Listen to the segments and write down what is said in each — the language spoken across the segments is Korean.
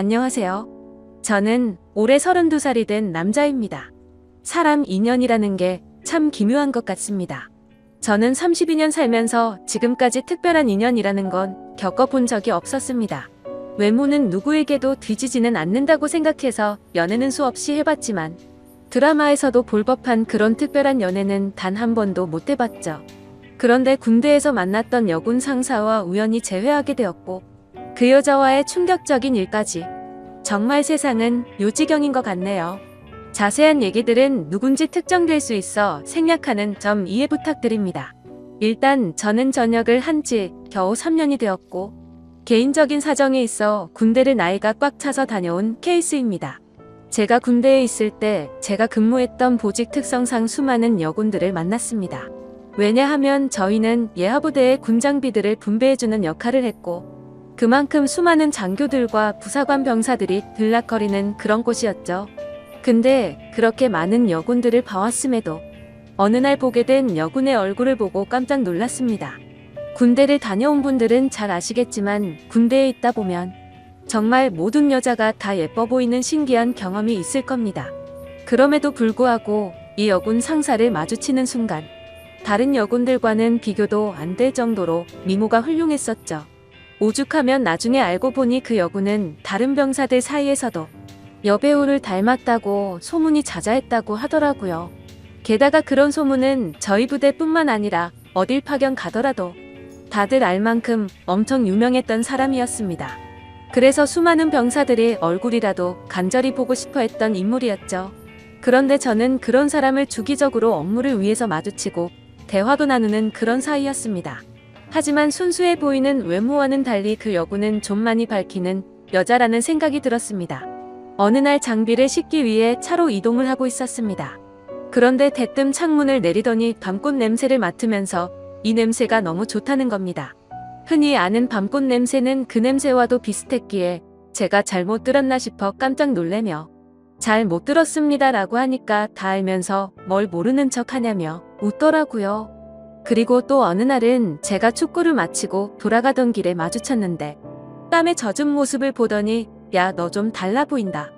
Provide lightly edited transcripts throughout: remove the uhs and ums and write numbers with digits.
안녕하세요. 저는 올해 32살이 된 남자입니다. 사람 인연이라는 게 참 기묘한 것 같습니다. 저는 32년 살면서 지금까지 특별한 인연이라는 건 겪어본 적이 없었습니다. 외모는 누구에게도 뒤지지는 않는다고 생각해서 연애는 수없이 해봤지만 드라마에서도 볼 법한 그런 특별한 연애는 단 한 번도 못 해봤죠. 그런데 군대에서 만났던 여군 상사와 우연히 재회하게 되었고 그 여자와의 충격적인 일까지 정말 세상은 요지경인 것 같네요. 자세한 얘기들은 누군지 특정될 수 있어 생략하는 점 이해 부탁드립니다. 일단 저는 전역을 한 지 겨우 3년이 되었고 개인적인 사정에 있어 군대를 나이가 꽉 차서 다녀온 케이스입니다. 제가 군대에 있을 때 제가 근무했던 보직 특성상 수많은 여군들을 만났습니다. 왜냐하면 저희는 예하부대의 군장비들을 분배해주는 역할을 했고 그만큼 수많은 장교들과 부사관 병사들이 들락거리는 그런 곳이었죠. 근데 그렇게 많은 여군들을 봐왔음에도 어느 날 보게 된 여군의 얼굴을 보고 깜짝 놀랐습니다. 군대를 다녀온 분들은 잘 아시겠지만 군대에 있다 보면 정말 모든 여자가 다 예뻐 보이는 신기한 경험이 있을 겁니다. 그럼에도 불구하고 이 여군 상사를 마주치는 순간 다른 여군들과는 비교도 안 될 정도로 미모가 훌륭했었죠. 오죽하면 나중에 알고 보니 그 여군은 다른 병사들 사이에서도 여배우를 닮았다고 소문이 자자했다고 하더라고요. 게다가 그런 소문은 저희 부대뿐만 아니라 어딜 파견 가더라도 다들 알 만큼 엄청 유명했던 사람이었습니다. 그래서 수많은 병사들이 얼굴이라도 간절히 보고 싶어 했던 인물이었죠. 그런데 저는 그런 사람을 주기적으로 업무를 위해서 마주치고 대화도 나누는 그런 사이였습니다. 하지만 순수해 보이는 외모와는 달리 그 여군은 좀 많이 밝히는 여자라는 생각이 들었습니다. 어느 날 장비를 싣기 위해 차로 이동을 하고 있었습니다. 그런데 대뜸 창문을 내리더니 밤꽃 냄새를 맡으면서 이 냄새가 너무 좋다는 겁니다. 흔히 아는 밤꽃 냄새는 그 냄새와도 비슷했기에 제가 잘못 들었나 싶어 깜짝 놀래며 잘 못 들었습니다 라고 하니까 다 알면서 뭘 모르는 척 하냐며 웃더라고요. 그리고 또 어느 날은 제가 축구를 마치고 돌아가던 길에 마주쳤는데 땀에 젖은 모습을 보더니 야, 너 좀 달라 보인다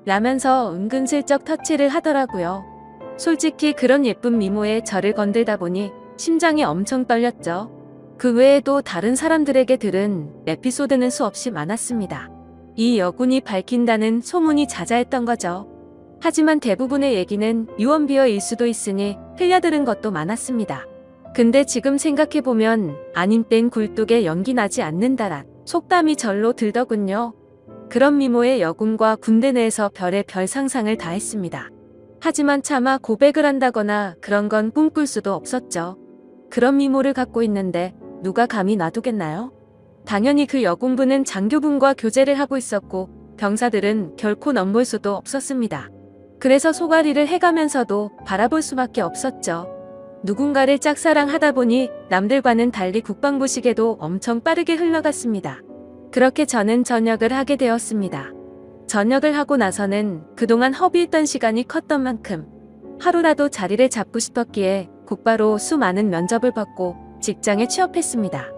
라면서 은근슬쩍 터치를 하더라고요. 솔직히 그런 예쁜 미모에 저를 건들다 보니 심장이 엄청 떨렸죠. 그 외에도 다른 사람들에게 들은 에피소드는 수없이 많았습니다. 이 여군이 밝힌다는 소문이 자자했던 거죠. 하지만 대부분의 얘기는 유언비어일 수도 있으니 흘려들은 것도 많았습니다. 근데 지금 생각해보면 아님 땐 굴뚝에 연기 나지 않는다란 속담이 절로 들더군요. 그런 미모의 여군과 군대 내에서 별의 별 상상을 다 했습니다. 하지만 차마 고백을 한다거나 그런 건 꿈꿀 수도 없었죠. 그런 미모를 갖고 있는데 누가 감히 놔두겠나요? 당연히 그 여군분은 장교분과 교제를 하고 있었고 병사들은 결코 넘볼 수도 없었습니다. 그래서 소가리를 해가면서도 바라볼 수밖에 없었죠. 누군가를 짝사랑하다 보니 남들과는 달리 국방부 시계도 엄청 빠르게 흘러갔습니다. 그렇게 저는 전역을 하게 되었습니다. 전역을 하고 나서는 그동안 허비했던 시간이 컸던 만큼 하루라도 자리를 잡고 싶었기에 곧바로 수많은 면접을 받고 직장에 취업했습니다.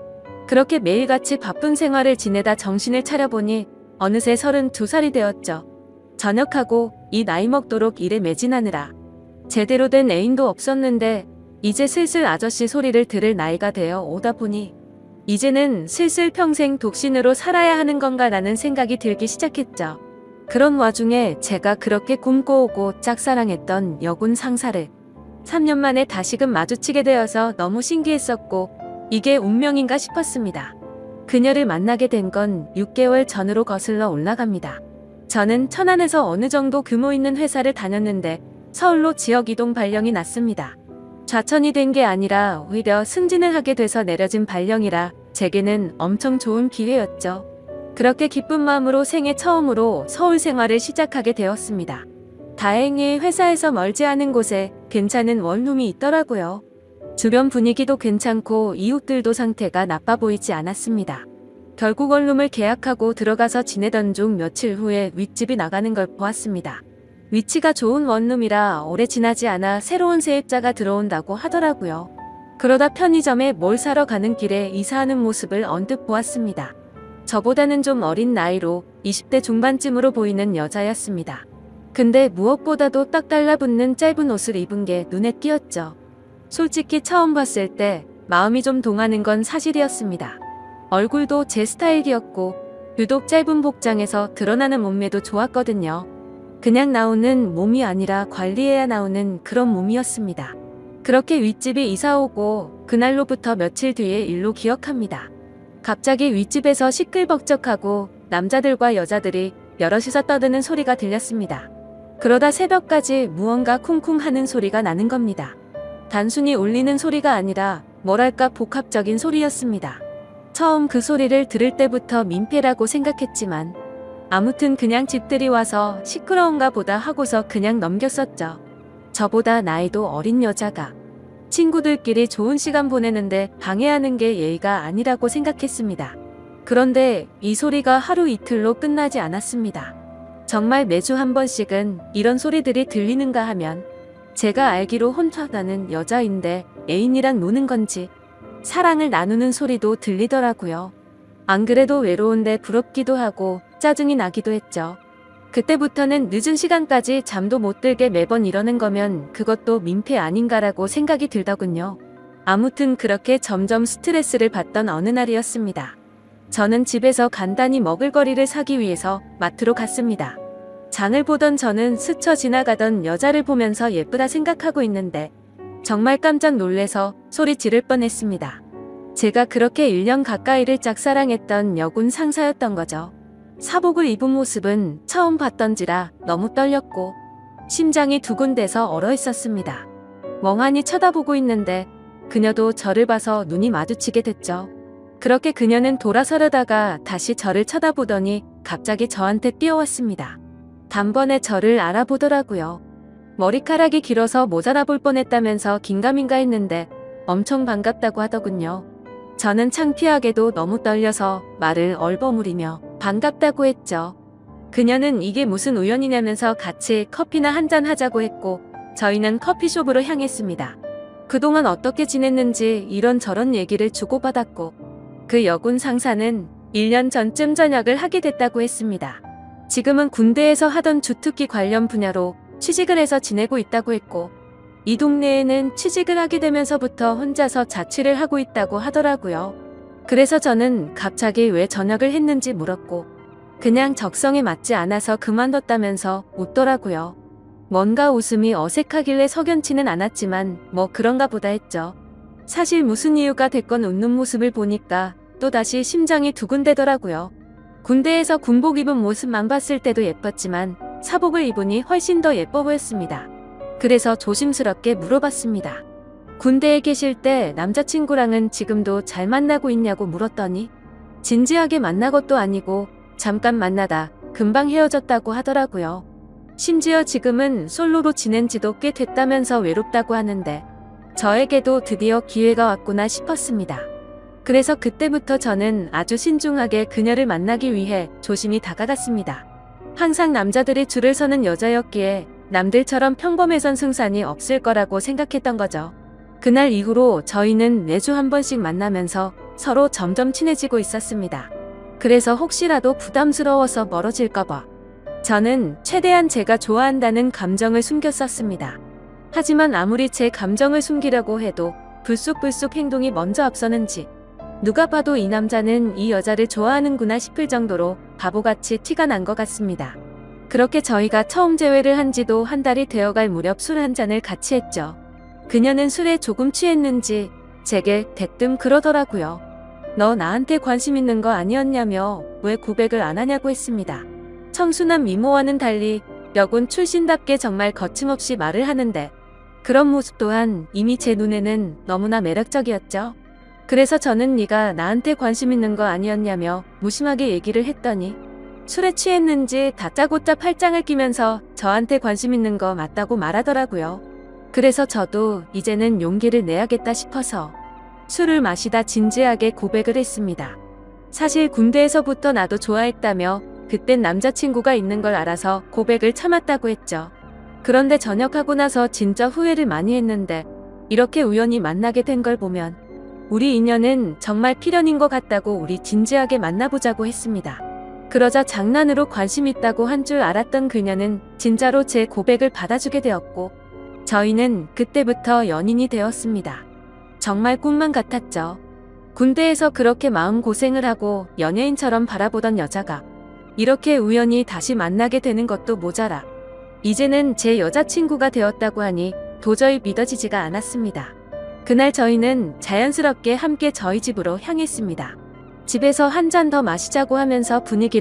그렇게 매일같이 바쁜 생활을 지내다 정신을 차려보니 어느새 32살이 되었죠. 전역하고 이 나이 먹도록 일에 매진하느라 제대로 된 애인도 없었는데 이제 슬슬 아저씨 소리를 들을 나이가 되어 오다 보니 이제는 슬슬 평생 독신으로 살아야 하는 건가라는 생각이 들기 시작했죠. 그런 와중에 제가 그렇게 꿈꿔오고 짝사랑했던 여군 상사를 3년 만에 다시금 마주치게 되어서 너무 신기했었고 이게 운명인가 싶었습니다. 그녀를 만나게 된 건 6개월 전으로 거슬러 올라갑니다. 저는 천안에서 어느 정도 규모 있는 회사를 다녔는데 서울로 지역 이동 발령이 났습니다. 좌천이 된 게 아니라 오히려 승진을 하게 돼서 내려진 발령이라 제게는 엄청 좋은 기회였죠. 그렇게 기쁜 마음으로 생애 처음으로 서울 생활을 시작하게 되었습니다. 다행히 회사에서 멀지 않은 곳에 괜찮은 원룸이 있더라고요. 주변 분위기도 괜찮고 이웃들도 상태가 나빠 보이지 않았습니다. 결국 원룸을 계약하고 들어가서 지내던 중 며칠 후에 윗집이 나가는 걸 보았습니다. 위치가 좋은 원룸이라 오래 지나지 않아 새로운 세입자가 들어온다고 하더라고요. 그러다 편의점에 뭘 사러 가는 길에 이사하는 모습을 언뜻 보았습니다. 저보다는 좀 어린 나이로 20대 중반쯤으로 보이는 여자였습니다. 근데 무엇보다도 딱 달라붙는 짧은 옷을 입은 게 눈에 띄었죠. 솔직히 처음 봤을 때 마음이 좀 동하는 건 사실이었습니다. 얼굴도 제 스타일이었고 유독 짧은 복장에서 드러나는 몸매도 좋았거든요. 그냥 나오는 몸이 아니라 관리해야 나오는 그런 몸이었습니다. 그렇게 윗집에 이사오고 그날로부터 며칠 뒤의 일로 기억합니다. 갑자기 윗집에서 시끌벅적하고 남자들과 여자들이 여럿이서 떠드는 소리가 들렸습니다. 그러다 새벽까지 무언가 쿵쿵 하는 소리가 나는 겁니다. 단순히 울리는 소리가 아니라 뭐랄까 복합적인 소리였습니다. 처음 그 소리를 들을 때부터 민폐라고 생각했지만 아무튼 그냥 집들이 와서 시끄러운가 보다 하고서 그냥 넘겼었죠. 저보다 나이도 어린 여자가 친구들끼리 좋은 시간 보내는데 방해하는 게 예의가 아니라고 생각했습니다. 그런데 이 소리가 하루 이틀로 끝나지 않았습니다. 정말 매주 한 번씩은 이런 소리들이 들리는가 하면 제가 알기로 혼자다는 여자인데 애인이랑 노는 건지 사랑을 나누는 소리도 들리더라고요. 안 그래도 외로운데 부럽기도 하고 짜증이 나기도 했죠. 그때부터는 늦은 시간까지 잠도 못 들게 매번 이러는 거면 그것도 민폐 아닌가라고 생각이 들더군요. 아무튼 그렇게 점점 스트레스를 받던 어느 날이었습니다. 저는 집에서 간단히 먹을거리를 사기 위해서 마트로 갔습니다. 장을 보던 저는 스쳐 지나가던 여자를 보면서 예쁘다 생각하고 있는데 정말 깜짝 놀래서 소리 지를 뻔했습니다. 제가 그렇게 1년 가까이를 짝사랑했던 여군 상사였던 거죠. 사복을 입은 모습은 처음 봤던지라 너무 떨렸고 심장이 두근대서 얼어 있었습니다. 멍하니 쳐다보고 있는데 그녀도 저를 봐서 눈이 마주치게 됐죠. 그렇게 그녀는 돌아서려다가 다시 저를 쳐다보더니 갑자기 저한테 뛰어왔습니다. 단번에 저를 알아보더라고요. 머리카락이 길어서 못 알아볼 뻔했다면서 긴가민가 했는데 엄청 반갑다고 하더군요. 저는 창피하게도 너무 떨려서 말을 얼버무리며 반갑다고 했죠. 그녀는 이게 무슨 우연이냐면서 같이 커피나 한잔 하자고 했고 저희는 커피숍으로 향했습니다. 그동안 어떻게 지냈는지 이런저런 얘기를 주고받았고 그 여군 상사는 1년 전쯤 전역을 하게 됐다고 했습니다. 지금은 군대에서 하던 주특기 관련 분야로 취직을 해서 지내고 있다고 했고 이 동네에는 취직을 하게 되면서부터 혼자서 자취를 하고 있다고 하더라고요. 그래서 저는 갑자기 왜 전역을 했는지 물었고 그냥 적성에 맞지 않아서 그만뒀다면서 웃더라고요. 뭔가 웃음이 어색하길래 석연치는 않았지만 뭐 그런가 보다 했죠. 사실 무슨 이유가 됐건 웃는 모습을 보니까 또다시 심장이 두근대더라고요. 군대에서 군복 입은 모습만 봤을 때도 예뻤지만 사복을 입으니 훨씬 더 예뻐 보였습니다. 그래서 조심스럽게 물어봤습니다. 군대에 계실 때 남자친구랑은 지금도 잘 만나고 있냐고 물었더니 진지하게 만난 것도 아니고 잠깐 만나다 금방 헤어졌다고 하더라고요. 심지어 지금은 솔로로 지낸 지도 꽤 됐다면서 외롭다고 하는데 저에게도 드디어 기회가 왔구나 싶었습니다. 그래서 그때부터 저는 아주 신중하게 그녀를 만나기 위해 조심히 다가갔습니다. 항상 남자들이 줄을 서는 여자였기에 남들처럼 평범해선 승산이 없을 거라고 생각했던 거죠. 그날 이후로 저희는 매주 한 번씩 만나면서 서로 점점 친해지고 있었습니다. 그래서 혹시라도 부담스러워서 멀어질까봐 저는 최대한 제가 좋아한다는 감정을 숨겼었습니다. 하지만 아무리 제 감정을 숨기려고 해도 불쑥불쑥 행동이 먼저 앞서는지 누가 봐도 이 남자는 이 여자를 좋아하는구나 싶을 정도로 바보같이 티가 난 것 같습니다. 그렇게 저희가 처음 재회를 한 지도 한 달이 되어갈 무렵 술 한 잔을 같이 했죠. 그녀는 술에 조금 취했는지 제게 대뜸 그러더라고요. 너 나한테 관심 있는 거 아니었냐며 왜 고백을 안 하냐고 했습니다. 청순한 미모와는 달리 여군 출신답게 정말 거침없이 말을 하는데 그런 모습 또한 이미 제 눈에는 너무나 매력적이었죠. 그래서 저는 네가 나한테 관심 있는 거 아니었냐며 무심하게 얘기를 했더니 술에 취했는지 다짜고짜 팔짱을 끼면서 저한테 관심 있는 거 맞다고 말하더라고요. 그래서 저도 이제는 용기를 내야겠다 싶어서 술을 마시다 진지하게 고백을 했습니다. 사실 군대에서부터 나도 좋아했다며 그땐 남자친구가 있는 걸 알아서 고백을 참았다고 했죠. 그런데 전역하고 나서 진짜 후회를 많이 했는데 이렇게 우연히 만나게 된 걸 보면 우리 인연은 정말 필연인 것 같다고 우리 진지하게 만나보자고 했습니다. 그러자 장난으로 관심 있다고 한 줄 알았던 그녀는 진짜로 제 고백을 받아주게 되었고 저희는 그때부터 연인이 되었습니다. 정말 꿈만 같았죠. 군대에서 그렇게 마음고생을 하고 연예인처럼 바라보던 여자가 이렇게 우연히 다시 만나게 되는 것도 모자라 이제는 제 여자친구가 되었다고 하니 도저히 믿어지지가 않았습니다. 그날 저희는 자연스럽게 함께 저희 집으로 향했습니다. 집에서 한 잔 더 마시자고 하면서 분위기를